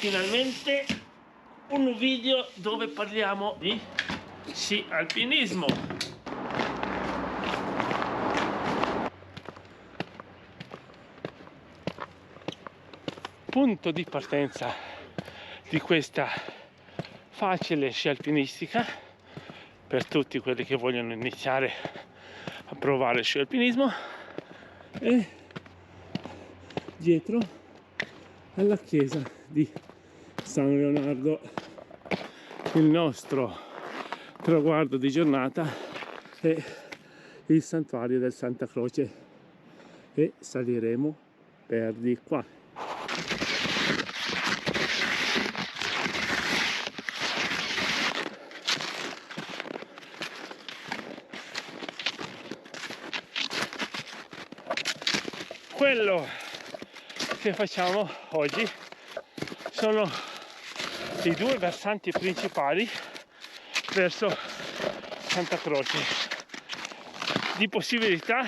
finalmente un video dove parliamo di sci alpinismo. Punto di partenza di questa facile sci alpinistica per tutti quelli che vogliono iniziare a provare sci alpinismo è dietro alla chiesa di San Leonardo. Il nostro traguardo di giornata è il santuario del Santa Croce e saliremo per di qua. Quello che facciamo oggi sono i due versanti principali verso Santa Croce. Di possibilità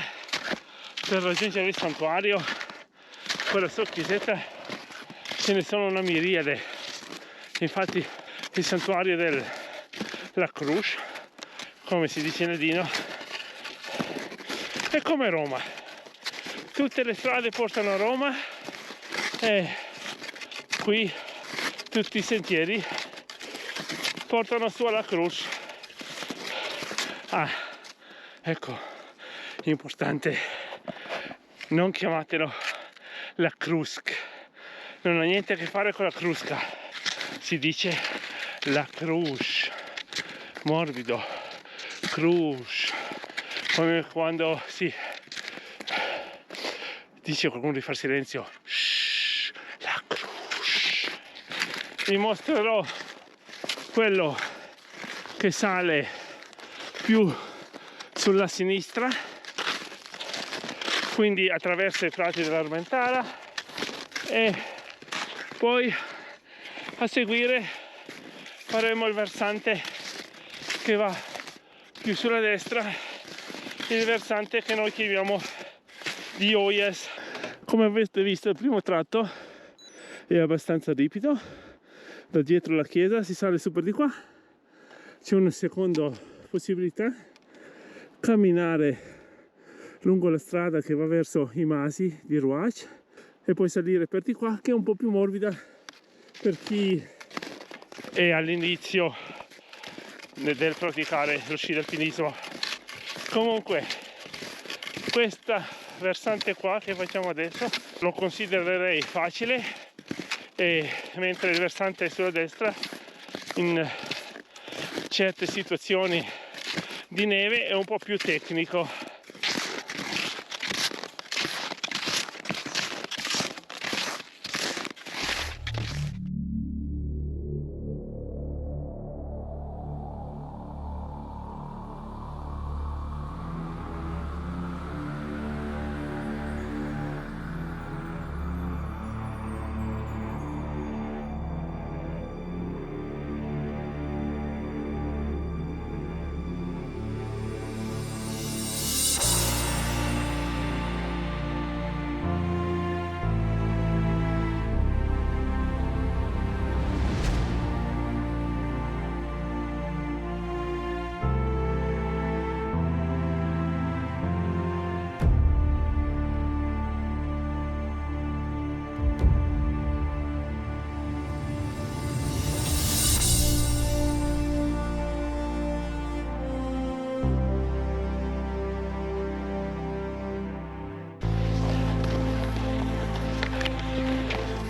per raggiungere il santuario, quella sua chiesetta, ce ne sono una miriade. Infatti il santuario della Cruz, come si dice in ladino, è come Roma. Tutte le strade portano a Roma e qui tutti i sentieri portano su alla Cruz. Ah, ecco, importante, non chiamatelo la Crusca, non ha niente a che fare con la Crusca, si dice la Cruz, morbido, Cruz, come quando si dice a qualcuno di far silenzio, shh, la Cruz. Vi mostrerò quello che sale più sulla sinistra, quindi attraverso i prati dell'Armentara, e poi a seguire faremo il versante che va più sulla destra, il versante che noi chiamiamo di Hoyas. Come avete visto, il primo tratto è abbastanza ripido, da dietro la chiesa si sale su per di qua. C'è una seconda possibilità: camminare lungo la strada che va verso i masi di Rouage e poi salire per di qua, che è un po' più morbida per chi è all'inizio del praticare lo sci alpinismo. Comunque questa versante qua che facciamo adesso lo considererei facile, e mentre il versante sulla destra in certe situazioni di neve è un po' più tecnico.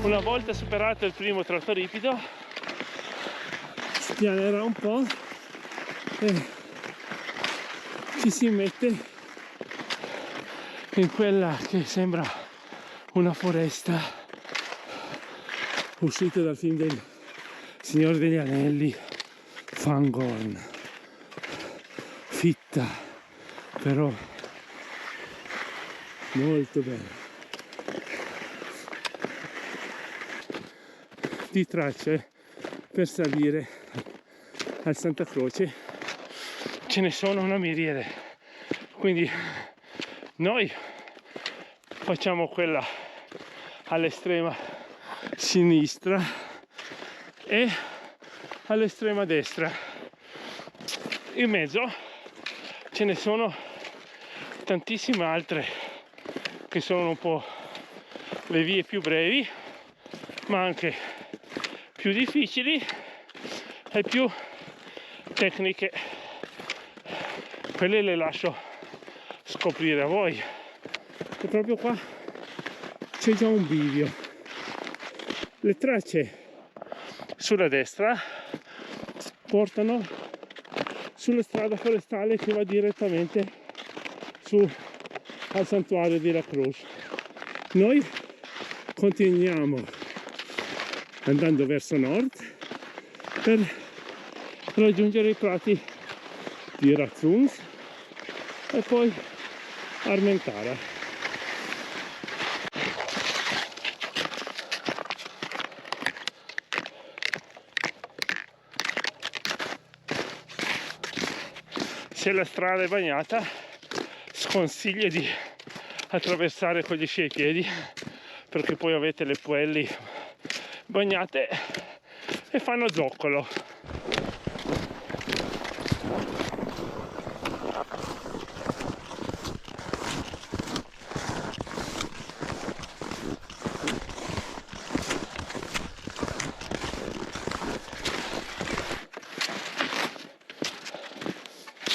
Una volta superato il primo tratto ripido, spianerà un po' e ci si mette in quella che sembra una foresta uscita dal film del Signore degli Anelli, Fangorn, fitta però molto bella. Di tracce per salire al Santa Croce ce ne sono una miriade, quindi noi facciamo quella all'estrema sinistra e all'estrema destra. In mezzo ce ne sono tantissime altre che sono un po' le vie più brevi, ma anche più difficili e più tecniche. Quelle le lascio scoprire a voi. E proprio qua c'è già un bivio. Le tracce sulla destra portano sulla strada forestale che va direttamente su al santuario di La Cruz. Noi continuiamo andando verso nord per raggiungere i prati di Razunz e poi Armentara. Se la strada è bagnata, sconsiglio di attraversare con gli sci ai piedi, perché poi avete le puelli bagnate e fanno zoccolo.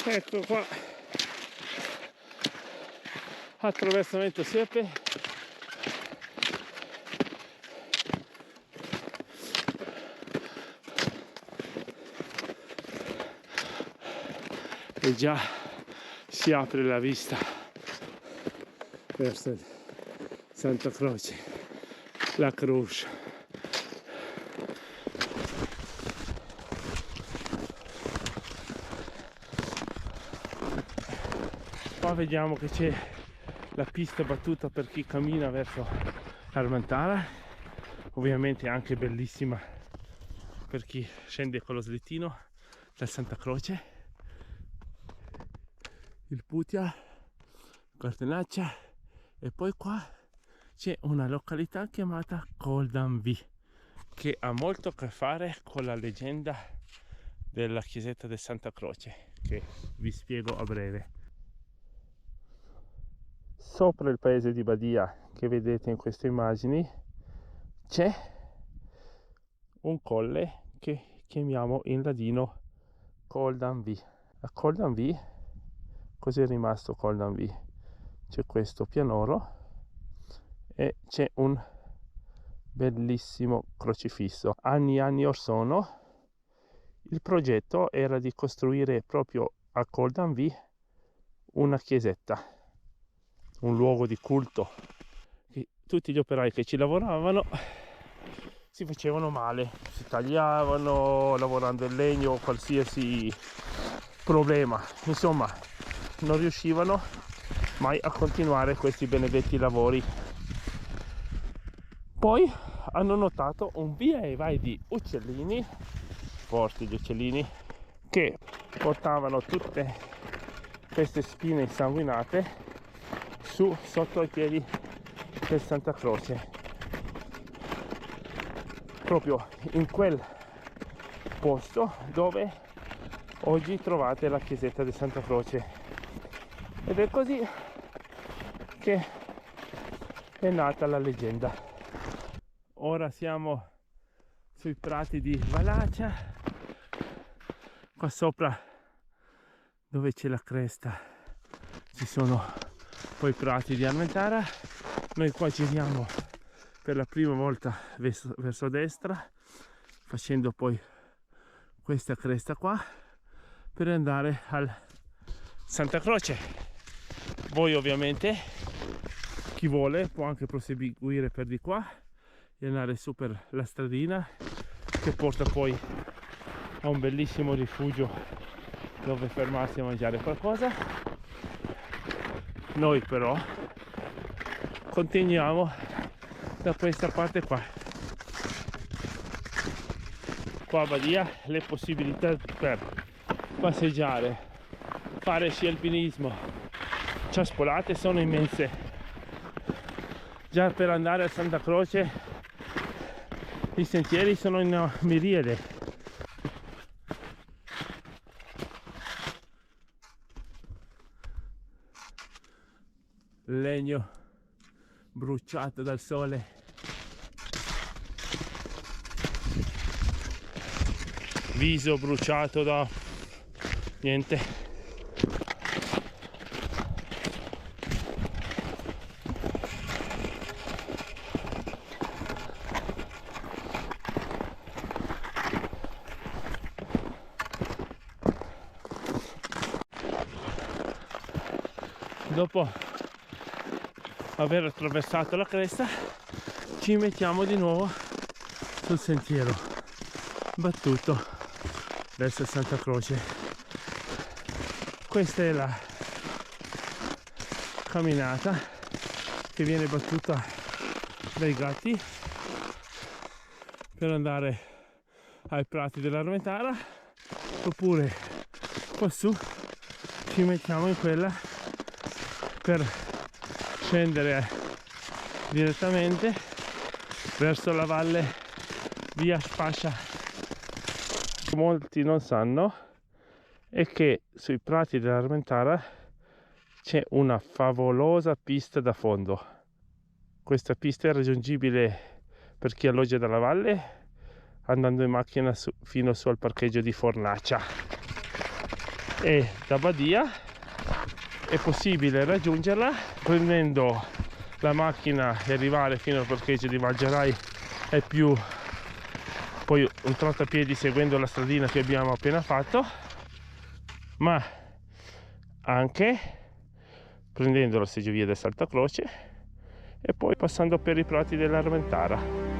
Ecco qua, attraversamento siepe. E già si apre la vista verso Santa Croce, La Cruz. Qua vediamo che c'è la pista battuta per chi cammina verso Armentara, ovviamente anche bellissima per chi scende con lo slittino da Santa Croce, il Putia, Cortenaccia, e poi qua c'è una località chiamata Col d'Anvì che ha molto a che fare con la leggenda della chiesetta di Santa Croce, che vi spiego a breve. Sopra il paese di Badia che vedete in queste immagini c'è un colle che chiamiamo in ladino Col d'Anvì. A Col d'Anvì, cos'è rimasto Col d'Anvì? C'è questo pianoro e c'è un bellissimo crocifisso. Anni or sono il progetto era di costruire proprio a Col d'Anvì una chiesetta, un luogo di culto, che tutti gli operai che ci lavoravano si facevano male, si tagliavano lavorando il legno, qualsiasi problema, insomma non riuscivano mai a continuare questi benedetti lavori. Poi hanno notato un via e vai di uccellini, forti gli uccellini, che portavano tutte queste spine insanguinate sotto ai piedi del Santa Croce, proprio in quel posto dove oggi trovate la chiesetta di Santa Croce, ed è così che è nata la leggenda. Ora siamo sui prati di Valacia, qua sopra dove c'è la cresta ci sono poi i prati di Armentara. Noi qua giriamo per la prima volta verso destra, facendo poi questa cresta qua per andare al Santa Croce. Voi ovviamente, chi vuole, può anche proseguire per di qua e andare su per la stradina che porta poi a un bellissimo rifugio dove fermarsi a mangiare qualcosa. Noi però continuiamo da questa parte qua. Qua a Badia le possibilità per passeggiare, fare sci alpinismo, ciaspolate sono immense. Già per andare a Santa Croce I sentieri sono in miriade. Legno bruciato dal sole. Viso bruciato da niente. Dopo aver attraversato la cresta ci mettiamo di nuovo sul sentiero battuto verso Santa Croce. Questa è la camminata che viene battuta dai gatti per andare ai prati dell'Armentara, oppure qua su ci mettiamo in quella per scendere direttamente verso la valle via Spascia. Molti non sanno è che sui prati dell'Armentara c'è una favolosa pista da fondo. Questa pista è raggiungibile per chi alloggia dalla valle andando in macchina fino su al parcheggio di Fornacia, e da Badia è possibile raggiungerla prendendo la macchina e arrivare fino al parcheggio di Valgerai e più poi un tratto a piedi seguendo la stradina che abbiamo appena fatto, ma anche prendendo la seggiovia del Santa Croce e poi passando per i prati dell'Armentara.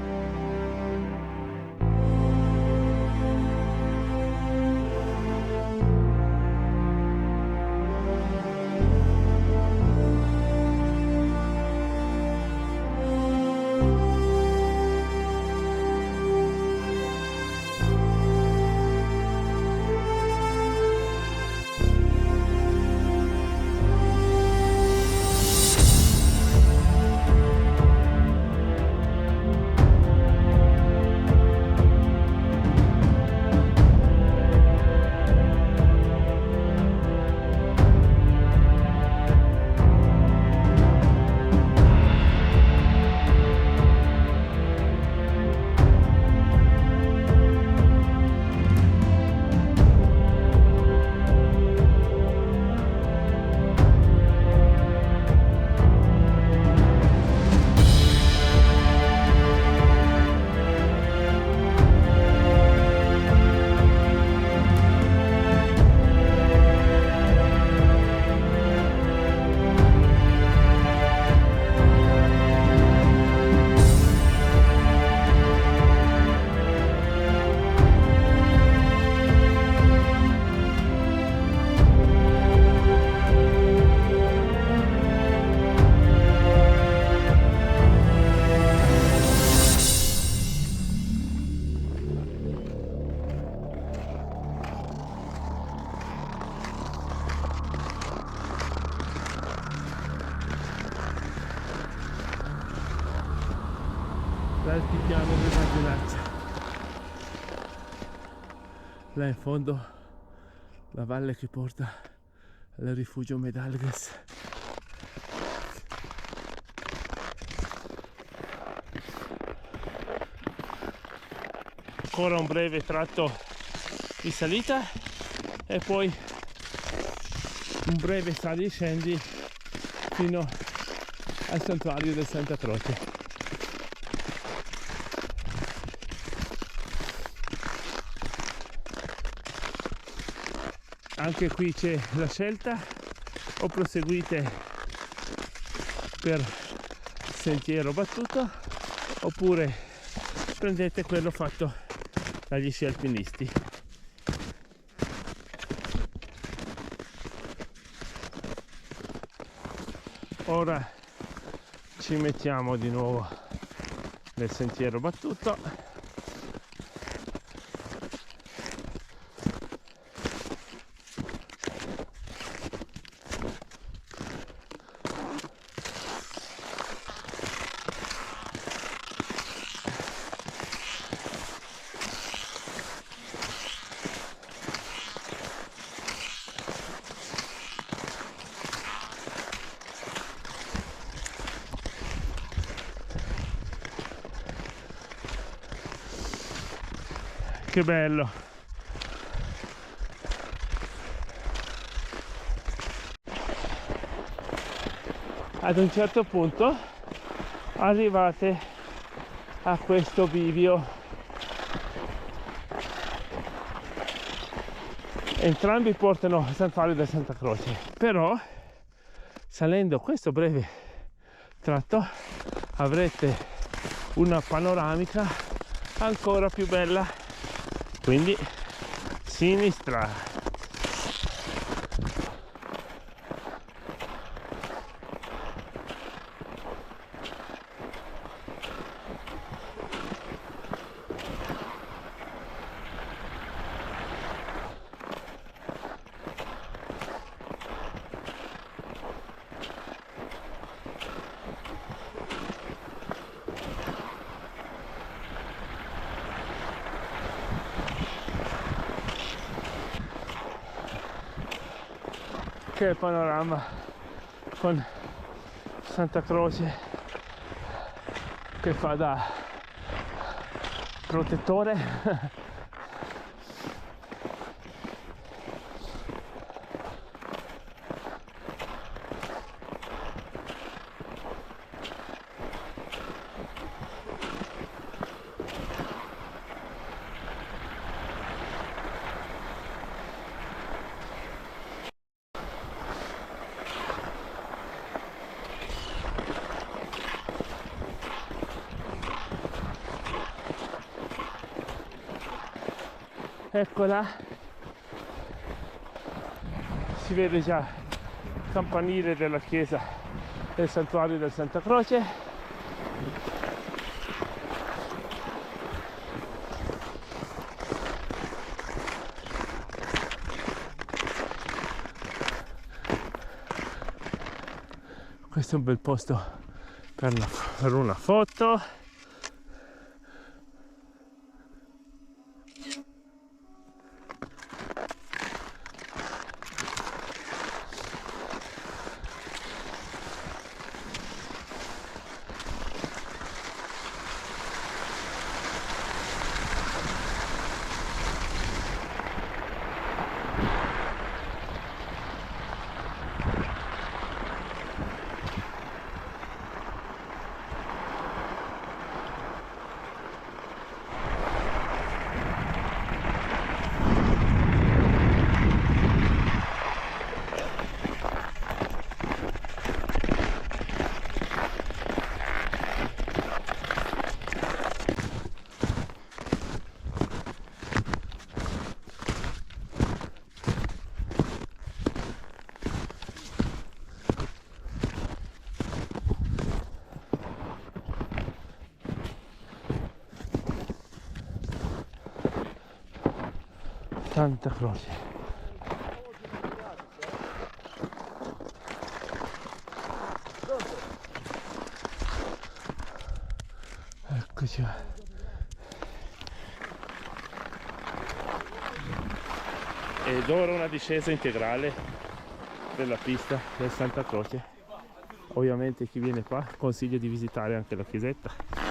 L'altipiano del Marginaccia. Là in fondo la valle che porta al rifugio Medalgas. Ancora un breve tratto di salita e poi un breve sali e scendi fino al santuario del Santa Croce. Anche qui c'è la scelta: o proseguite per sentiero battuto oppure prendete quello fatto dagli sci alpinisti. Ora ci mettiamo di nuovo nel sentiero battuto. che bello. Ad un certo punto arrivate a questo bivio. Entrambi portano al santuario del Santa Croce, però salendo questo breve tratto avrete una panoramica ancora più bella, quindi sinistra. Che panorama con Santa Croce che fa da protettore. Eccola, si vede già il campanile della chiesa del santuario del Santa Croce. Questo è un bel posto per una foto. Santa Croce. Eccoci qua. Ed ora una discesa integrale della pista del Santa Croce. Ovviamente chi viene qua consiglio di visitare anche la chiesetta.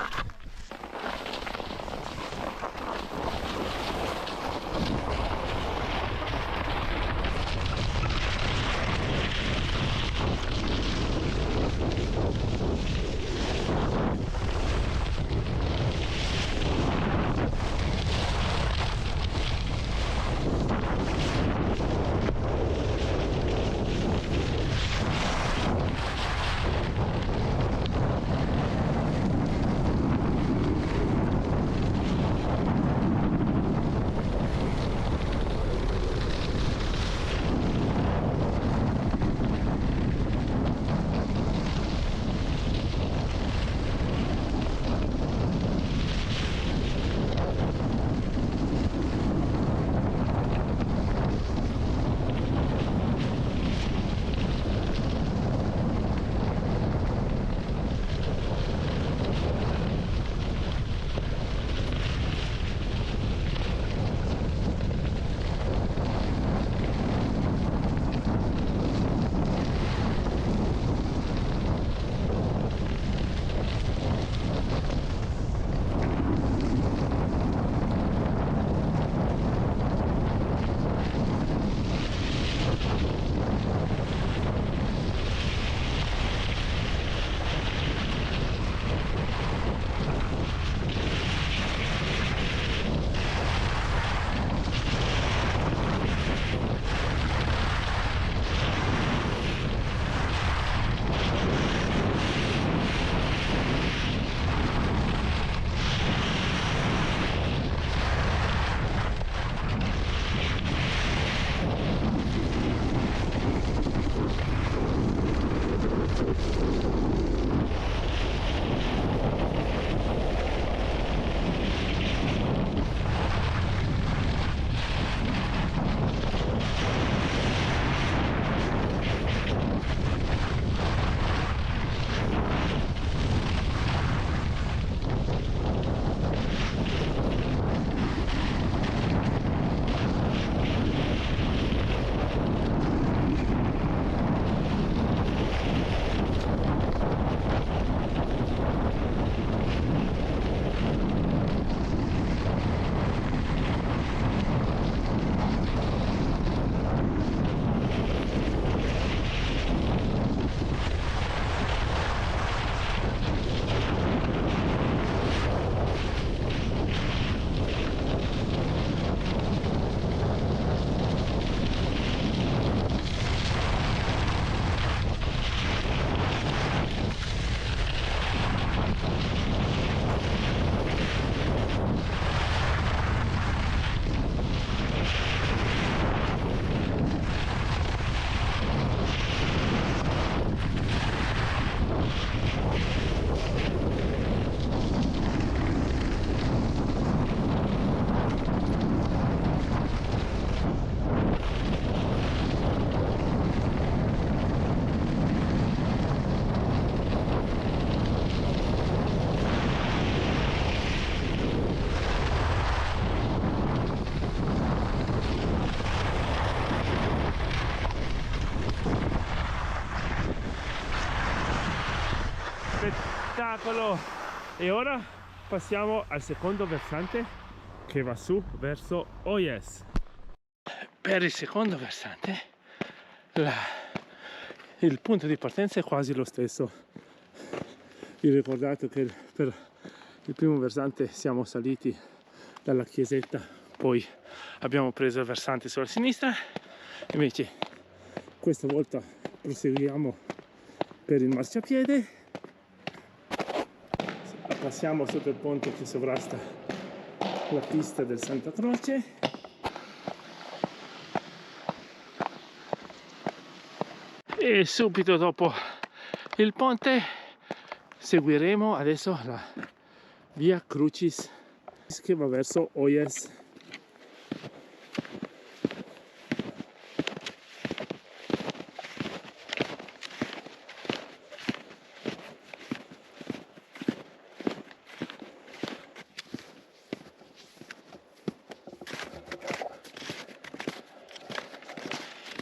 spettacolo! E ora passiamo al secondo versante che va su verso Oyes. Per il secondo versante il punto di partenza è quasi lo stesso. Vi ricordate che per il primo versante siamo saliti dalla chiesetta, poi abbiamo preso il versante sulla sinistra, invece questa volta proseguiamo per il marciapiede, passiamo sotto il ponte che sovrasta la pista del Santa Croce e subito dopo il ponte seguiremo adesso la via Crucis che va verso Oyes.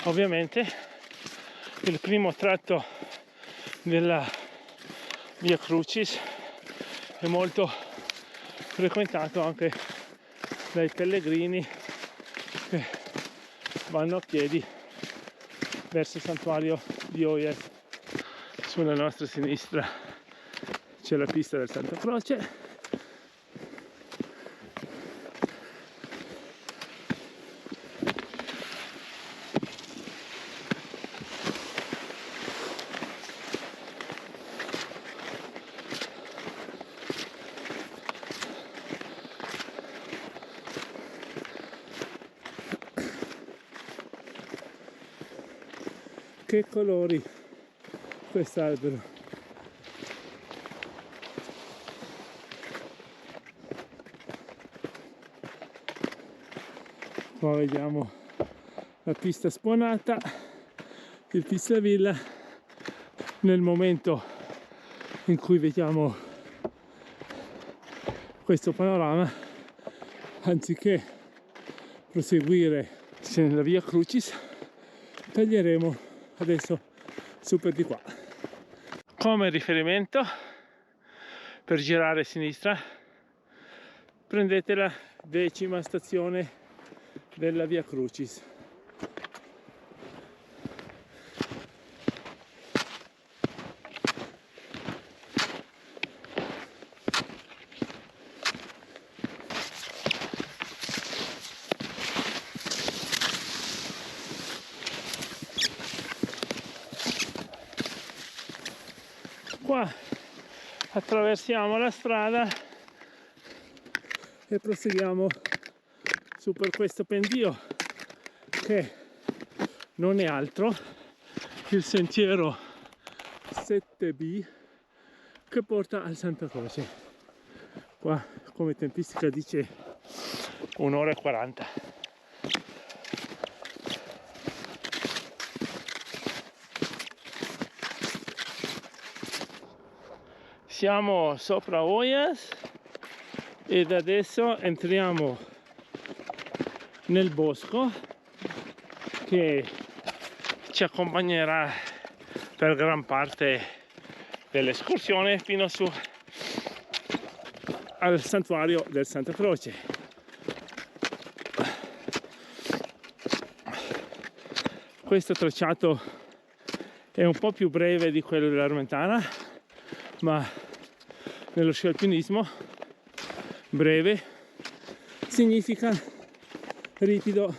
Ovviamente il primo tratto della via Crucis è molto frequentato anche dai pellegrini che vanno a piedi verso il santuario di Oyes. Sulla nostra sinistra c'è la pista del Santa Croce. Che colori quest'albero! Qua vediamo la pista sponata, il Pislavilla. Nel momento in cui vediamo questo panorama, anziché proseguire nella via Crucis, taglieremo adesso su per di qua. Come riferimento per girare a sinistra prendete la 10ª stazione della via Crucis. Qua attraversiamo la strada e proseguiamo su per questo pendio che non è altro che il sentiero 7B che porta al Santa Croce. Qua come tempistica dice 1 ora e 40. Siamo sopra Oyes ed adesso entriamo nel bosco che ci accompagnerà per gran parte dell'escursione fino su al santuario del Santa Croce. Questo tracciato è un po' più breve di quello dell'Armentana, ma nello sci alpinismo breve significa ripido.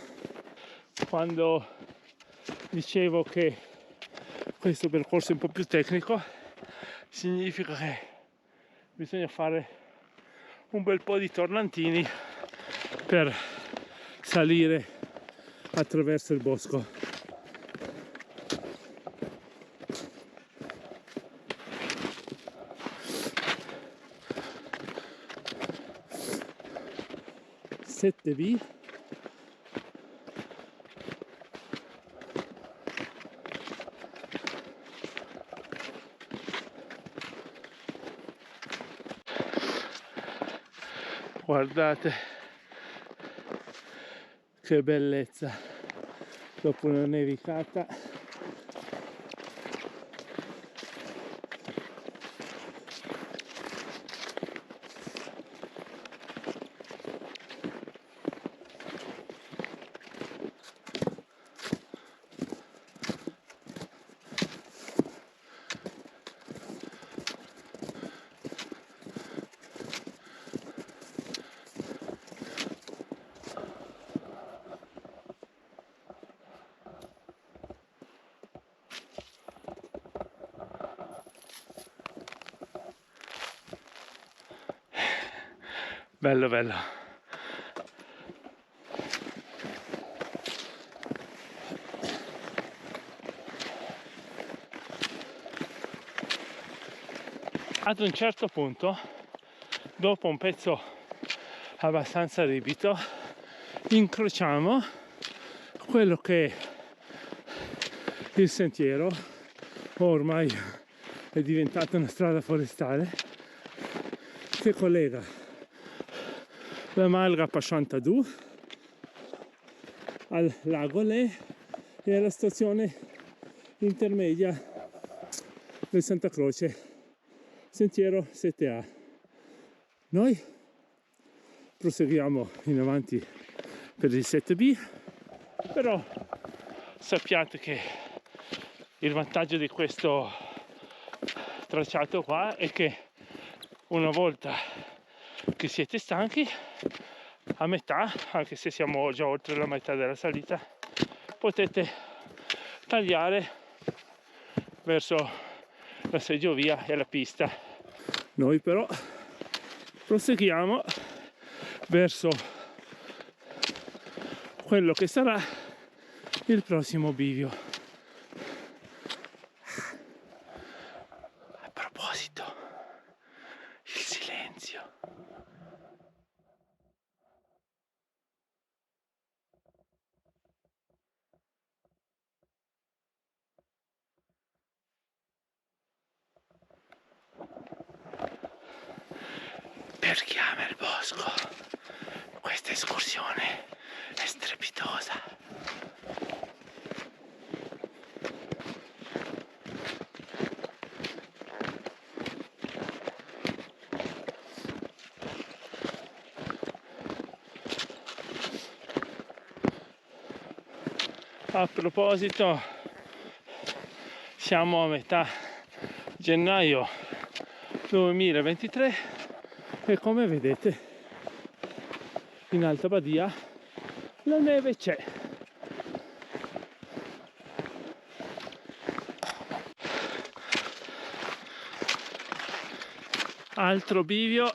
Quando dicevo che questo percorso è un po' più tecnico, significa che bisogna fare un bel po' di tornantini per salire attraverso il bosco. B. Guardate che bellezza dopo una nevicata. bello bello. Ad un certo punto, dopo un pezzo abbastanza ripido, incrociamo quello che è il sentiero, ormai è diventata una strada forestale che collega la Malga Pasciantadù al lago Le e alla stazione intermedia del Santa Croce, sentiero 7A. Noi proseguiamo in avanti per il 7B, però sappiate che il vantaggio di questo tracciato qua è che una volta che siete stanchi, a metà, anche se siamo già oltre la metà della salita, potete tagliare verso la seggiovia e la pista. Noi però proseguiamo verso quello che sarà il prossimo bivio. A proposito, il silenzio. Per chi ama il bosco, questa escursione è strepitosa. A proposito, siamo a metà gennaio 2023 e come vedete in Alta Badia la neve c'è. Altro bivio,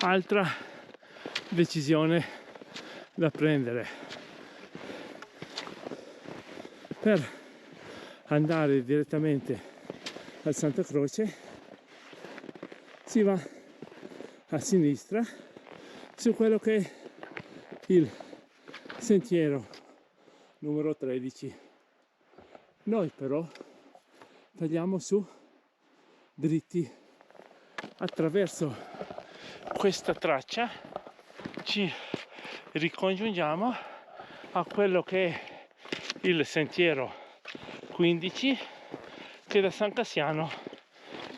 altra decisione da prendere. Per andare direttamente al Santa Croce si va a sinistra su quello che è il sentiero numero 13. Noi però tagliamo su dritti attraverso questa traccia, ci ricongiungiamo a quello che è il sentiero 15 che da San Cassiano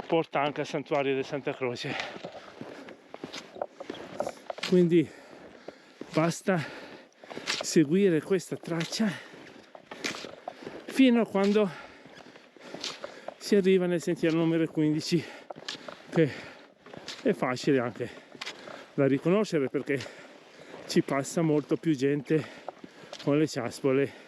porta anche al santuario di Santa Croce. Quindi basta seguire questa traccia fino a quando si arriva nel sentiero numero 15, che è facile anche da riconoscere perché ci passa molto più gente con le ciaspole.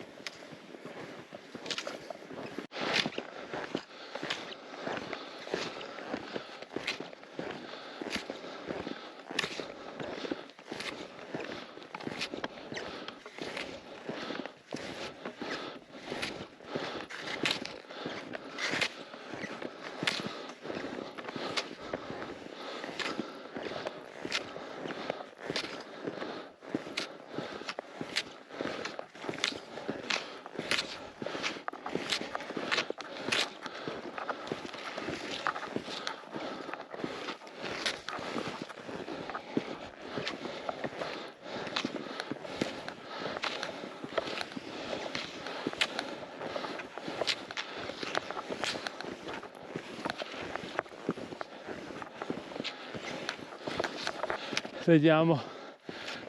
Vediamo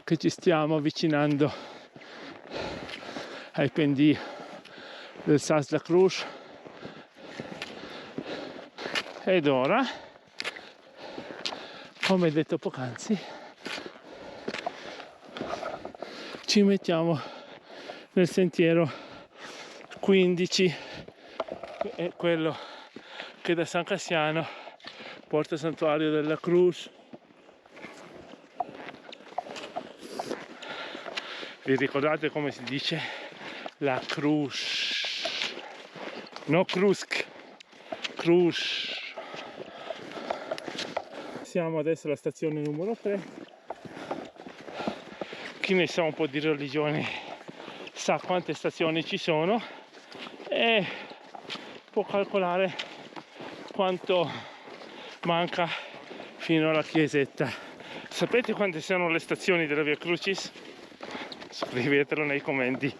che ci stiamo avvicinando ai pendii del Sas da Cruz ed ora, come detto poc'anzi, ci mettiamo nel sentiero 15, che è quello che da San Cassiano porta al santuario della Cruz. Vi ricordate come si dice? La Cruz, no Krušk, Cruz. Siamo adesso alla stazione numero 3. Chi ne sa un po' di religione sa quante stazioni ci sono e può calcolare quanto manca fino alla chiesetta. Sapete quante sono le stazioni della Via Crucis? Scrivetelo nei commenti.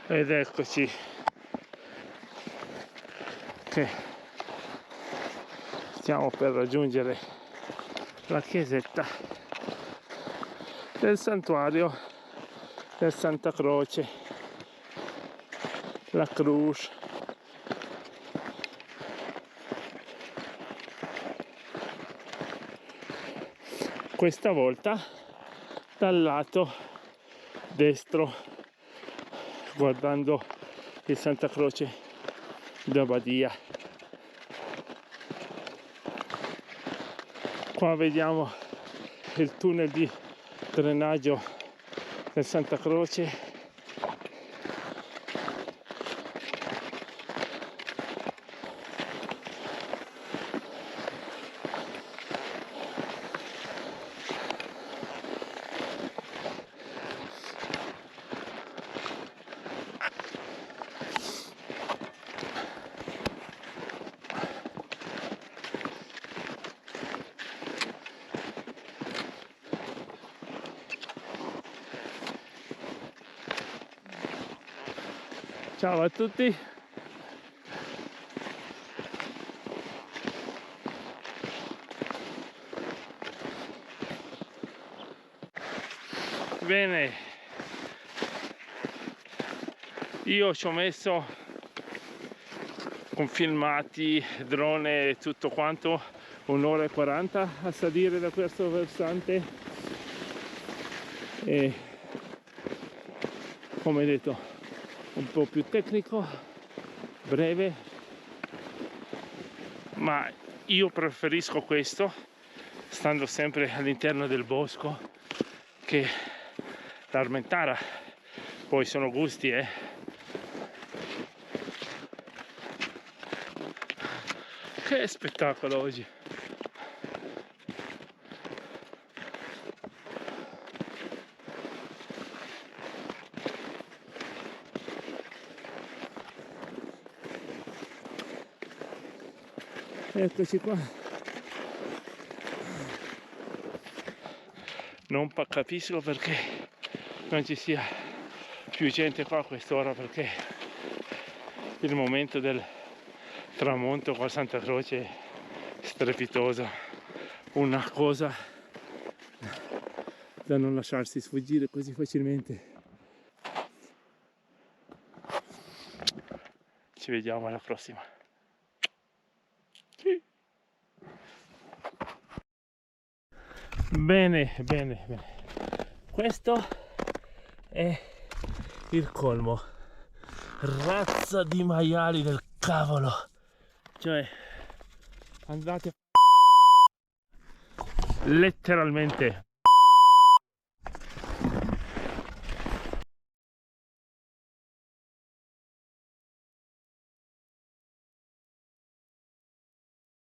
Ed eccoci che stiamo per raggiungere la chiesetta del santuario del Santa Croce, la Cruz. Questa volta dal lato destro, guardando il Santa Croce d'Abbadia. Qua vediamo il tunnel di drenaggio del Santa Croce. Ciao a tutti. Bene, io ci ho messo con filmati, drone e tutto quanto 1 ora e 40 a salire da questo versante e, come detto, un po' più tecnico, breve, ma io preferisco questo stando sempre all'interno del bosco che l'Armentara. Poi sono gusti, Che spettacolo oggi! Eccoci qua. Non capisco perché non ci sia più gente qua a quest'ora, perché il momento del tramonto qua a Santa Croce è strepitoso, una cosa da non lasciarsi sfuggire così facilmente. Ci vediamo alla prossima. Bene, questo è il colmo, razza di maiali del cavolo, cioè andate letteralmente